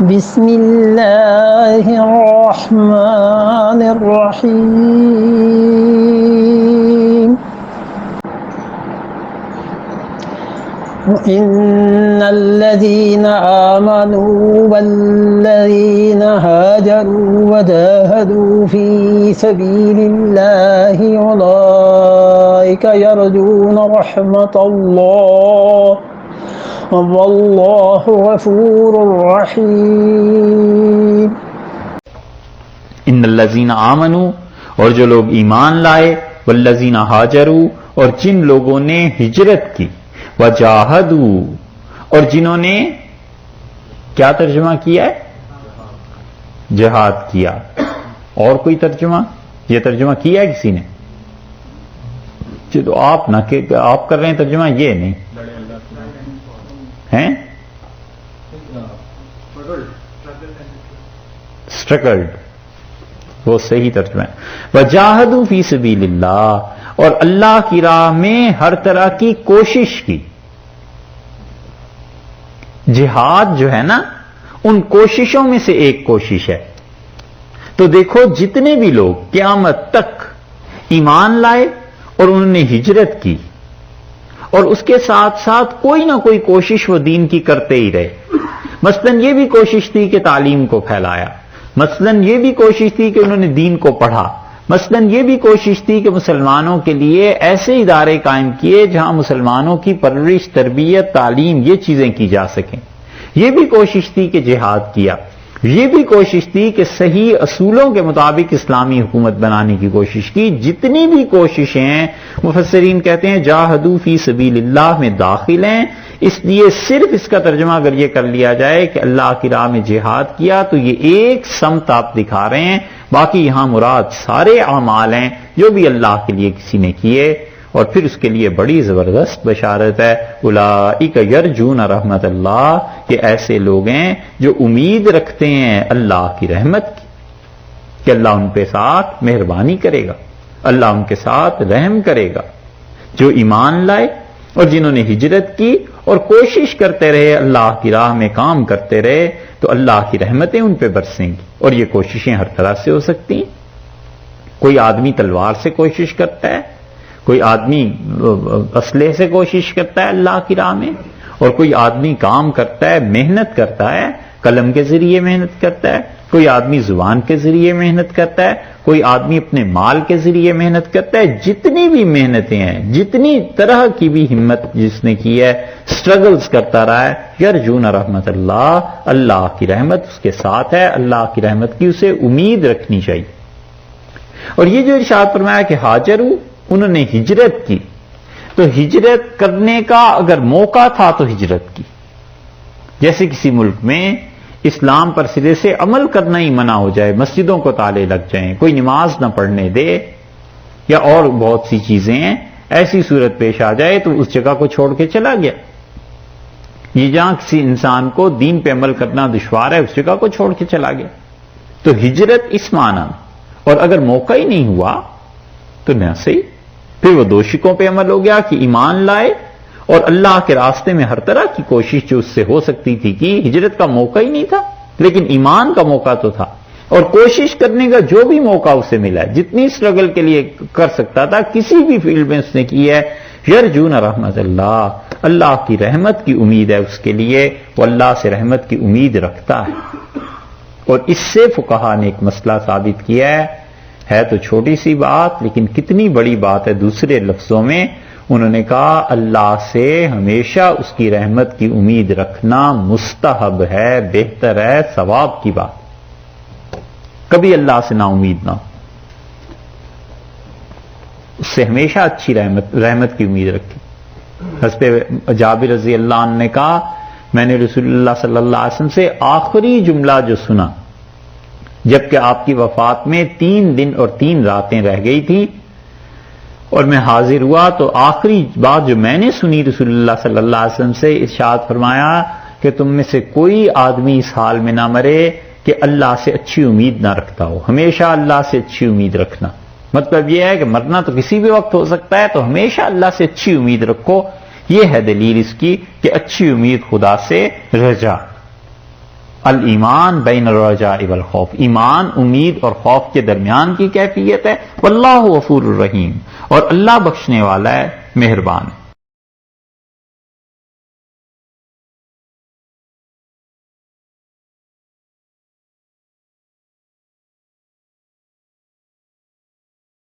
بسم اللہ الرحمن الرحیم إن الذين آمنوا والذين هاجروا وجاهدوا في سبيل الله أولئك يرجون رحمة الله والله غفور رحيم. ان الذین آمنوا، اور جو لوگ ایمان لائے، والذین ہاجروا، اور جن لوگوں نے ہجرت کی، وجاہدوا، اور جنہوں نے کیا ترجمہ کیا ہے؟ جہاد کیا. اور کوئی ترجمہ؟ یہ ترجمہ کیا ہے کسی نے؟ چلو آپ نہ کہ آپ کر رہے ہیں ترجمہ، یہ نہیں ہیں. اسٹرگلڈ، وہ صحیح ترجمہ ہے. وجاہدوا فی سبیل اللہ، اور اللہ کی راہ میں ہر طرح کی کوشش کی. جہاد جو ہے نا، ان کوششوں میں سے ایک کوشش ہے. تو دیکھو جتنے بھی لوگ قیامت تک ایمان لائے اور انہوں نے ہجرت کی، اور اس کے ساتھ ساتھ کوئی نہ کوئی کوشش وہ دین کی کرتے ہی رہے. مثلا یہ بھی کوشش تھی کہ تعلیم کو پھیلایا، مثلا یہ بھی کوشش تھی کہ انہوں نے دین کو پڑھا، مثلا یہ بھی کوشش تھی کہ مسلمانوں کے لیے ایسے ادارے قائم کیے جہاں مسلمانوں کی پرورش، تربیت، تعلیم، یہ چیزیں کی جا سکیں. یہ بھی کوشش تھی کہ جہاد کیا. یہ بھی کوشش تھی کہ صحیح اصولوں کے مطابق اسلامی حکومت بنانے کی کوشش کی. جتنی بھی کوششیں ہیں مفسرین کہتے ہیں جاہدوا فی سبیل اللہ میں داخل ہیں. اس لیے صرف اس کا ترجمہ اگر یہ کر لیا جائے کہ اللہ کی راہ میں جہاد کیا تو یہ ایک سمت آپ دکھا رہے ہیں. باقی یہاں مراد سارے اعمال ہیں جو بھی اللہ کے لیے کسی نے کیے. اور پھر اس کے لیے بڑی زبردست بشارت ہے، اولئک یرجون رحمت اللہ، کہ ایسے لوگ ہیں جو امید رکھتے ہیں اللہ کی رحمت کی، کہ اللہ ان کے ساتھ مہربانی کرے گا، اللہ ان کے ساتھ رحم کرے گا. جو ایمان لائے اور جنہوں نے ہجرت کی اور کوشش کرتے رہے، اللہ کی راہ میں کام کرتے رہے، تو اللہ کی رحمتیں ان پہ برسیں گی. اور یہ کوششیں ہر طرح سے ہو سکتی ہیں. کوئی آدمی تلوار سے کوشش کرتا ہے، کوئی آدمی اسلحے سے کوشش کرتا ہے اللہ کی راہ میں، اور کوئی آدمی کام کرتا ہے، محنت کرتا ہے، قلم کے ذریعے محنت کرتا ہے، کوئی آدمی زبان کے ذریعے محنت کرتا ہے، کوئی آدمی اپنے مال کے ذریعے محنت کرتا ہے. جتنی بھی محنتیں ہیں، جتنی طرح کی بھی ہمت جس نے کی ہے، سٹرگلز کرتا رہا ہے، یرجون رحمت اللہ، اللہ کی رحمت اس کے ساتھ ہے. اللہ کی رحمت کی اسے امید رکھنی چاہیے. اور یہ جو ارشاد فرمایا کہ ہاجروا، انہوں نے ہجرت کی، تو ہجرت کرنے کا اگر موقع تھا تو ہجرت کی. جیسے کسی ملک میں اسلام پر سرے سے عمل کرنا ہی منع ہو جائے، مسجدوں کو تالے لگ جائیں، کوئی نماز نہ پڑھنے دے، یا اور بہت سی چیزیں ہیں، ایسی صورت پیش آ جائے تو اس جگہ کو چھوڑ کے چلا گیا. یہ جہاں کسی انسان کو دین پہ عمل کرنا دشوار ہے، اس جگہ کو چھوڑ کے چلا گیا. تو ہجرت اس معنی میں. اور اگر موقع ہی نہیں ہوا تو نہ صحیح، پھر وہ دو شقوں پہ عمل ہو گیا کہ ایمان لائے اور اللہ کے راستے میں ہر طرح کی کوشش جو اس سے ہو سکتی تھی کہ ہجرت کا موقع ہی نہیں تھا، لیکن ایمان کا موقع تو تھا، اور کوشش کرنے کا جو بھی موقع اسے ملا ہے، جتنی اسٹرگل کے لیے کر سکتا تھا کسی بھی فیلڈ میں اس نے کی ہے. یرجون رحمت اللہ، اللہ کی رحمت کی امید ہے اس کے لیے، وہ اللہ سے رحمت کی امید رکھتا ہے. اور اس سے فقہا نے ایک مسئلہ ثابت کیا ہے تو چھوٹی سی بات لیکن کتنی بڑی بات ہے. دوسرے لفظوں میں انہوں نے کہا اللہ سے ہمیشہ اس کی رحمت کی امید رکھنا مستحب ہے، بہتر ہے، ثواب کی بات. کبھی اللہ سے نا امید نہ ہو، اس سے ہمیشہ اچھی رحمت کی امید رکھی. حضرت جابر رضی اللہ عنہ نے کہا میں نے رسول اللہ صلی اللہ علیہ وسلم سے آخری جملہ جو سنا جبکہ آپ کی وفات میں 3 دن اور 3 راتیں رہ گئی تھی، اور میں حاضر ہوا تو آخری بات جو میں نے سنی رسول اللہ صلی اللہ علیہ وسلم سے، ارشاد فرمایا کہ تم میں سے کوئی آدمی اس حال میں نہ مرے کہ اللہ سے اچھی امید نہ رکھتا ہو. ہمیشہ اللہ سے اچھی امید رکھنا مطلب یہ ہے کہ مرنا تو کسی بھی وقت ہو سکتا ہے، تو ہمیشہ اللہ سے اچھی امید رکھو. یہ ہے دلیل اس کی کہ اچھی امید خدا سے رجا. الایمان بین الرجاء والخوف، ایمان امید اور خوف کے درمیان کی کیفیت ہے۔ واللہ غفور الرحیم، اور اللہ بخشنے والا ہے، مہربان ہے۔